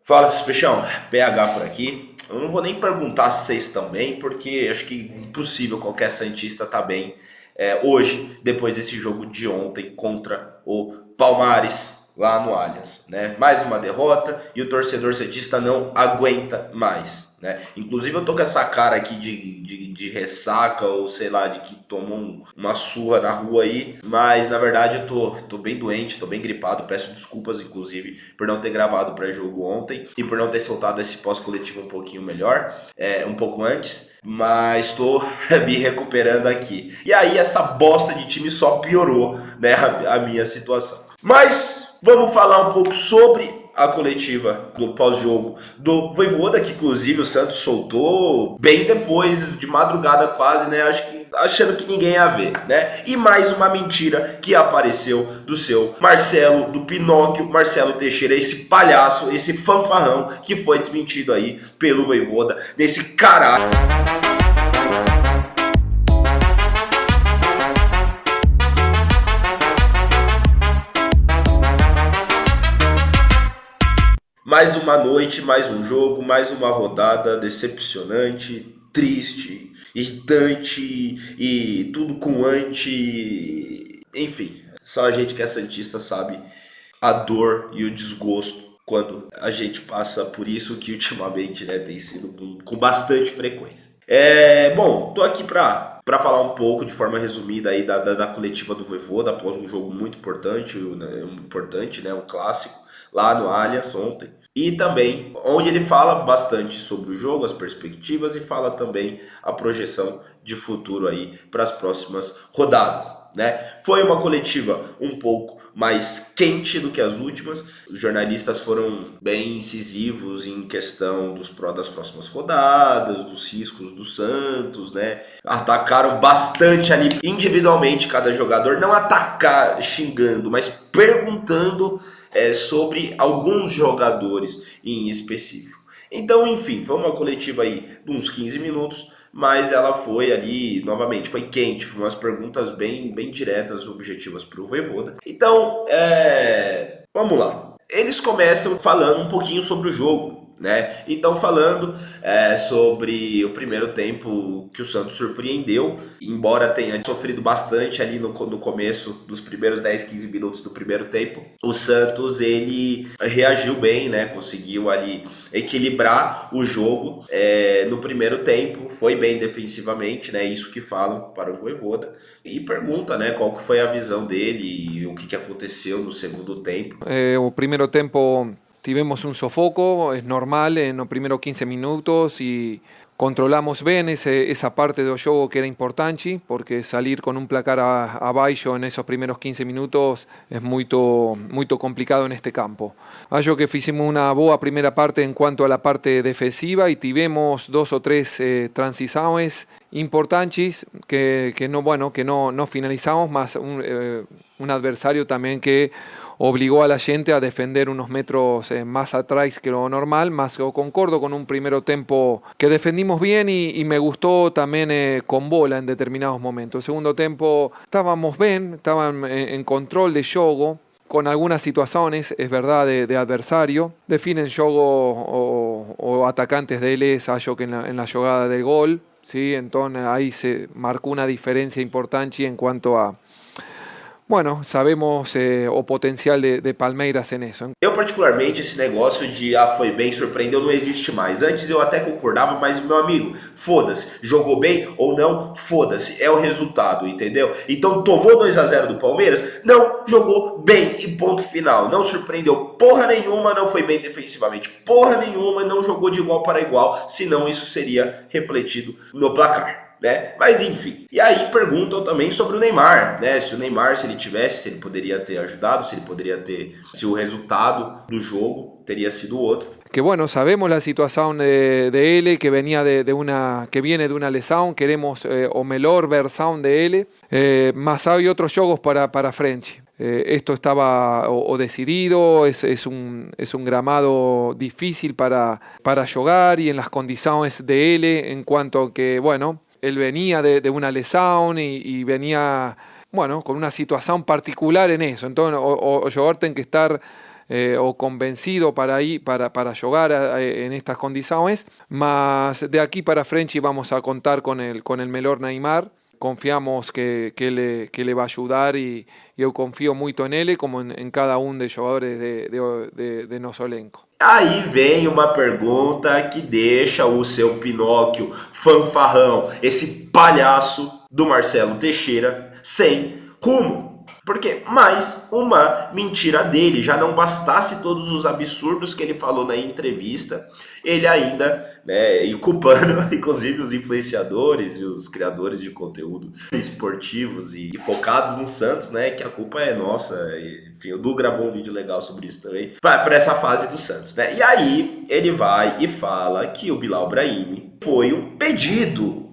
Fala, Suspeixão. PH por aqui. Eu não vou nem perguntar se vocês estão bem, porque acho que é impossível qualquer Santista estar bem hoje, depois desse jogo de ontem contra o Palmares lá no Allianz, né? Mais uma derrota e o torcedor Santista não aguenta mais, né? Inclusive eu tô com essa cara aqui de ressaca ou sei lá, de que tomou uma surra na rua aí, mas na verdade eu tô bem doente, tô bem gripado, peço desculpas inclusive por não ter gravado o pré-jogo ontem e por não ter soltado esse pós-coletivo um pouquinho melhor, um pouco antes, mas estou me recuperando aqui. E aí essa bosta de time só piorou, né, a minha situação. Mas vamos falar um pouco sobre a coletiva do pós-jogo do Vojvoda, que inclusive o Santos soltou bem depois, de madrugada quase, né? Acho que achando que ninguém ia ver, né? E mais uma mentira que apareceu do seu Marcelo, do Pinóquio, Marcelo Teixeira, esse palhaço, esse fanfarrão que foi desmentido aí pelo Vojvoda, nesse caralho. Mais uma noite, mais um jogo, mais uma rodada decepcionante, triste, irritante e tudo com anti. Enfim, só a gente que é santista sabe a dor e o desgosto quando a gente passa por isso que ultimamente, né, tem sido com bastante frequência. Bom, tô aqui para falar um pouco de forma resumida aí da coletiva do Vojvoda após um jogo muito importante, né, um clássico lá no Allianz ontem. E também onde ele fala bastante sobre o jogo, as perspectivas e fala também a projeção de futuro aí para as próximas rodadas, né? Foi uma coletiva um pouco mais quente do que as últimas. Os jornalistas foram bem incisivos em questão das próximas rodadas, dos riscos do Santos, né? Atacaram bastante ali individualmente cada jogador, não atacar xingando, mas perguntando sobre alguns jogadores em específico. Então, enfim, foi uma coletiva aí de uns 15 minutos, mas ela foi ali, novamente, foi quente, foi umas perguntas bem diretas, objetivas para o Vojvoda. Então, vamos lá. Eles começam falando um pouquinho sobre o jogo, né? Então falando sobre o primeiro tempo que o Santos surpreendeu, embora tenha sofrido bastante ali no começo dos primeiros 10, 15 minutos do primeiro tempo, o Santos ele reagiu bem, né? Conseguiu ali equilibrar o jogo no primeiro tempo, foi bem defensivamente, né? Isso que falam para o Vojvoda e pergunta, né? Qual que foi a visão dele e o que aconteceu no segundo tempo. O primeiro tempo tivemos un sofoco, es normal, en los primeros 15 minutos y controlamos bien esa parte do jogo que era importante, porque salir con un placar abaixo en esos primeros 15 minutos es muy complicado en este campo. Acho que hicimos una boa primera parte en cuanto a la parte defensiva y tivemos dos o tres transiciones importantes que no finalizamos, más un adversario también que obligó a la gente a defender unos metros más atrás que lo normal, más yo concordo con un primero tempo que defendimos bien y me gustó también con bola en determinados momentos. El segundo tempo estábamos bien, estaban en control de juego, con algunas situaciones, es verdad, de adversario. Definen juego o atacantes de él, hallo que en la jugada del gol, ¿sí? Entonces ahí se marcó una diferencia importante en cuanto a sabemos o potencial de Palmeiras nisso. Eu particularmente esse negócio de foi bem, surpreendeu, não existe mais. Antes eu até concordava, mas meu amigo, foda-se, jogou bem ou não, foda-se, é o resultado, entendeu? Então tomou 2-0 do Palmeiras, não jogou bem e ponto final. Não surpreendeu porra nenhuma, não foi bem defensivamente porra nenhuma, não jogou de igual para igual, senão isso seria refletido no placar. Né? Mas enfim, e aí perguntam também sobre o Neymar, né? Se o Neymar, se ele tivesse, se ele poderia ter ajudado, se o resultado do jogo teria sido outro. Que bueno, sabemos la situación de él, que venía que viene de una lesión, queremos o mejor versión de él, más hay otros juegos para frente. Esto estaba o decidido, es un gramado difícil para jugar y en las condiciones de él, en cuanto que, bueno, él venía de una lesión y venía, con una situación particular en eso. Entonces, o jugador tiene que estar o convencido para jogar en estas condiciones, mas de aquí para frente vamos a contar con el melhor Neymar. Confiamos que le va a ayudar y yo confío mucho en él como en cada uno de los jugadores de nuestro elenco. Aí vem uma pergunta que deixa o seu Pinóquio fanfarrão, esse palhaço do Marcelo Teixeira, sem rumo. Porque mais uma mentira dele, já não bastasse todos os absurdos que ele falou na entrevista, ele ainda, né, e culpando inclusive os influenciadores e os criadores de conteúdo esportivos e focados no Santos, né, que a culpa é nossa. Enfim, o Du gravou um vídeo legal sobre isso também, para essa fase do Santos, né? E aí ele vai e fala que o Bilal Brahimi foi um pedido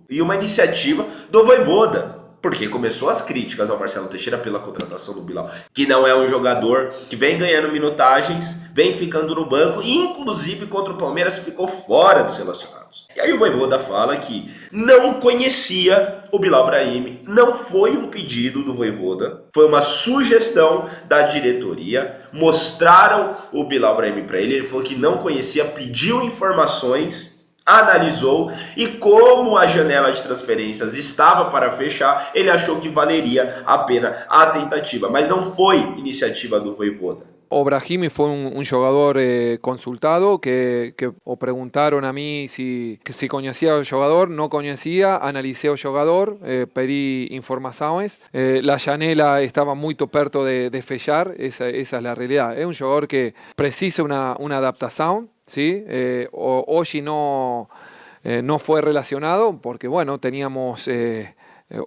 e uma iniciativa do Vojvoda. Porque começou as críticas ao Marcelo Teixeira pela contratação do Bilal, que não é um jogador que vem ganhando minutagens, vem ficando no banco, e inclusive contra o Palmeiras ficou fora dos relacionados. E aí o Vojvoda fala que não conhecia o Bilal Brahimi, não foi um pedido do Vojvoda, foi uma sugestão da diretoria, mostraram o Bilal Brahimi para ele falou que não conhecia, pediu informações, analisou e como a janela de transferências estava para fechar, ele achou que valeria a pena a tentativa, mas não foi iniciativa do Vojvoda. O Brahimi fue un jugador consultado que o preguntaron a mí si conocía al jugador, no conocía, analicé al jugador, pedí informaciones. La janela estaba muy perto de fechar, esa es la realidad. Es un jugador que precisa una adaptación, ¿sí? Hoy no fue relacionado porque bueno, teníamos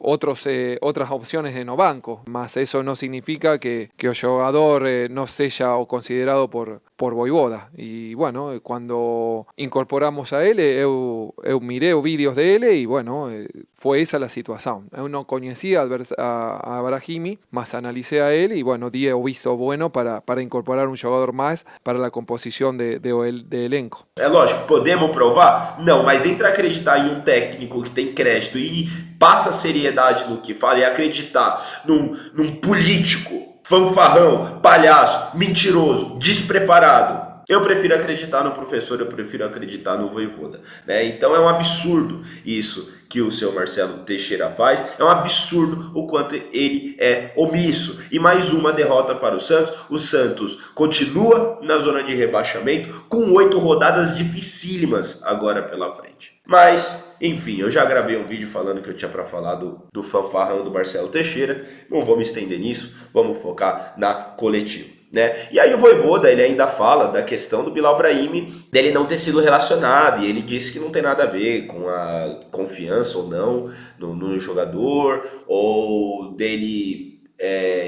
otras opciones en el banco, mas eso no significa que el jugador no sea o considerado por Vojvoda. Y bueno, cuando incorporamos a él, eu miré vídeos de él y bueno, fue esa la situación. Eu no conocía a Brahimi, mas analicé a él y bueno, di o visto bueno para incorporar un jugador más para la composición de elenco. É lógico, podemos provar? Não, mas entre acreditar em um técnico que tem crédito e passa seriedade no que fala e acreditar num político fanfarrão, palhaço, mentiroso, despreparado, eu prefiro acreditar no professor, eu prefiro acreditar no Vojvoda, né? Então é um absurdo isso que o seu Marcelo Teixeira faz, é um absurdo o quanto ele é omisso. E mais uma derrota para o Santos continua na zona de rebaixamento com 8 rodadas dificílimas agora pela frente. Mas, enfim, eu já gravei um vídeo falando que eu tinha para falar do fanfarrão do Marcelo Teixeira, não vou me estender nisso, vamos focar na coletiva. Né? E aí o Vojvoda, ele ainda fala da questão do Bilal Brahimi, dele não ter sido relacionado, e ele disse que não tem nada a ver com a confiança ou não no jogador, ou dele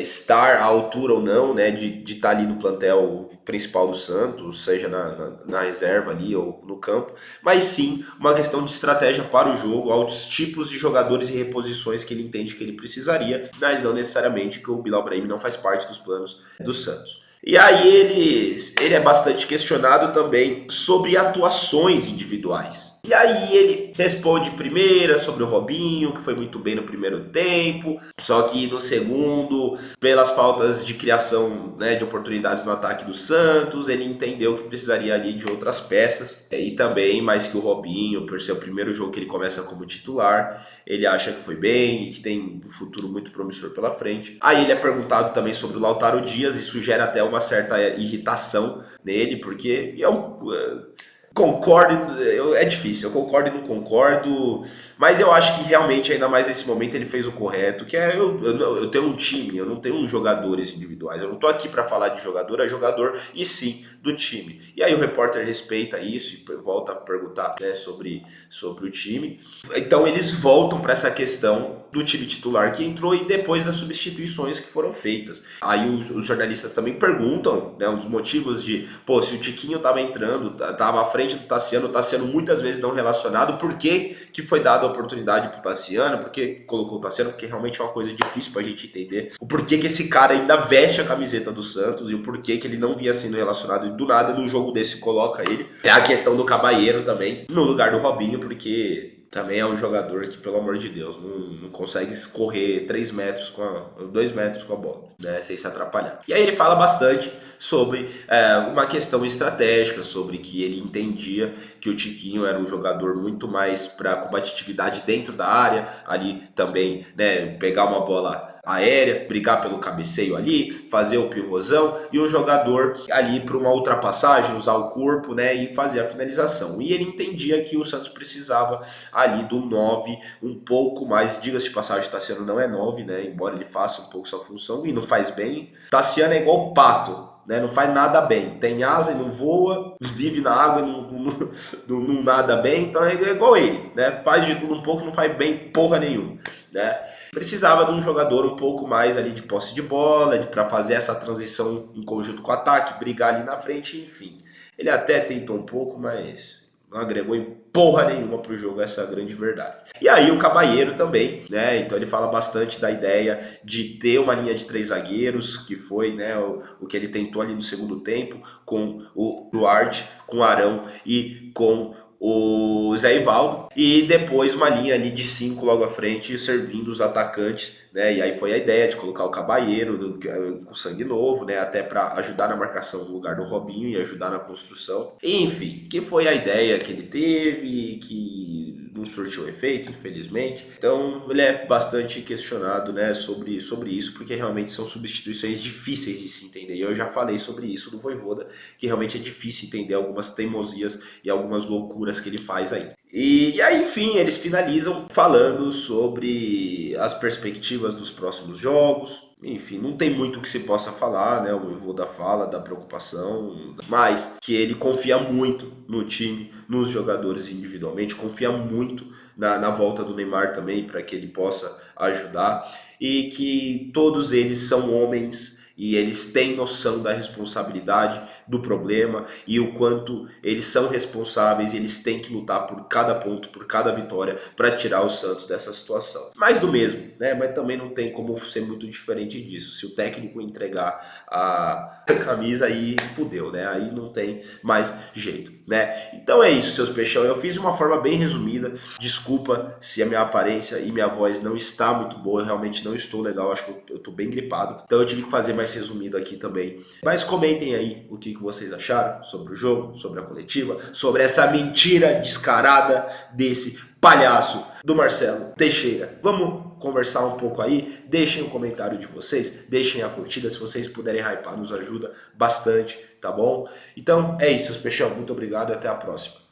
estar à altura ou não, né, de estar ali no plantel principal do Santos, seja na reserva ali ou no campo, mas sim uma questão de estratégia para o jogo, aos tipos de jogadores e reposições que ele entende que ele precisaria, mas não necessariamente que o Bilal Brahimi não faz parte dos planos do Santos. E aí ele é bastante questionado também sobre atuações individuais. E aí ele responde primeiro sobre o Robinho, que foi muito bem no primeiro tempo, só que no segundo, pelas faltas de criação, né, de oportunidades no ataque do Santos, ele entendeu que precisaria ali de outras peças. E também, mais que o Robinho, por ser o primeiro jogo que ele começa como titular, ele acha que foi bem e que tem um futuro muito promissor pela frente. Aí ele é perguntado também sobre o Lautaro Dias, isso gera até uma certa irritação nele, porque concordo, é difícil, eu concordo e não concordo, mas eu acho que realmente, ainda mais nesse momento, ele fez o correto, que é eu tenho um time, eu não tenho jogadores individuais, eu não tô aqui para falar de jogador a jogador, e sim do time. E aí o repórter respeita isso e volta a perguntar, né, sobre o time. Então eles voltam para essa questão do time titular que entrou e depois das substituições que foram feitas. Aí os jornalistas também perguntam, né, um dos motivos de, se o Tiquinho estava entrando, estava à frente do Tassiano, o Tassiano muitas vezes não relacionado, por que foi dada a oportunidade pro Tassiano, por que colocou o Tassiano, porque realmente é uma coisa difícil pra gente entender o porquê que esse cara ainda veste a camiseta do Santos e o porquê que ele não vinha sendo relacionado e do nada num jogo desse coloca ele. É a questão do Caballero também, no lugar do Robinho, porque também é um jogador que, pelo amor de Deus, não consegue correr 3 metros 2 metros com a bola, né, sem se atrapalhar. E aí ele fala bastante sobre uma questão estratégica, sobre que ele entendia que o Tiquinho era um jogador muito mais para combatividade dentro da área, ali também, né, pegar uma bola aérea, brigar pelo cabeceio ali, fazer o pivôzão, e o jogador ali para uma ultrapassagem, usar o corpo, né, e fazer a finalização. E ele entendia que o Santos precisava ali do 9 um pouco mais, diga-se de passagem, Tassiano não é 9, né, embora ele faça um pouco sua função e não faz bem. Tassiano é igual o pato, né, não faz nada bem, tem asa e não voa, vive na água e não nada bem, então é igual ele, né, faz de tudo um pouco, não faz bem porra nenhuma, né. Precisava de um jogador um pouco mais ali de posse de bola, para fazer essa transição em conjunto com o ataque, brigar ali na frente, enfim. Ele até tentou um pouco, mas não agregou em porra nenhuma pro jogo, essa é a grande verdade. E aí o Cabalheiro também, né, então ele fala bastante da ideia de ter uma linha de 3 zagueiros, que foi, né, o que ele tentou ali no segundo tempo, com o Duarte, com o Arão e com o Zé Ivaldo, e depois uma linha ali de 5 logo à frente, servindo os atacantes, né? E aí foi a ideia de colocar o Cabalheiro com sangue novo, né? Até para ajudar na marcação no lugar do Robinho e ajudar na construção. Enfim, que foi a ideia que ele teve, que não surtiu efeito, infelizmente. Então ele é bastante questionado, né, sobre isso, porque realmente são substituições difíceis de se entender. Eu já falei sobre isso do Vojvoda, que realmente é difícil entender algumas teimosias e algumas loucuras que ele faz aí. E aí, enfim, eles finalizam falando sobre as perspectivas dos próximos jogos. Enfim, não tem muito o que se possa falar, né? O Vojvoda fala da preocupação, mas que ele confia muito no time, nos jogadores individualmente, confia muito na volta do Neymar também, para que ele possa ajudar, e que todos eles são homens e eles têm noção da responsabilidade do problema e o quanto eles são responsáveis, e eles têm que lutar por cada ponto, por cada vitória, para tirar o Santos dessa situação. Mais do mesmo, né? Mas também não tem como ser muito diferente disso. Se o técnico entregar a camisa, aí fudeu, né? Aí não tem mais jeito, né? Então é isso, seus peixão. Eu fiz de uma forma bem resumida. Desculpa se a minha aparência e minha voz não está muito boa. Eu realmente não estou legal, acho que eu tô bem gripado. Então eu tive que fazer mais resumido aqui também. Mas comentem aí o que vocês acharam sobre o jogo, sobre a coletiva, sobre essa mentira descarada desse palhaço do Marcelo Teixeira. Vamos conversar um pouco aí, deixem o comentário de vocês, deixem a curtida, se vocês puderem hypar, nos ajuda bastante, tá bom? Então é isso, seus peixão, muito obrigado e até a próxima.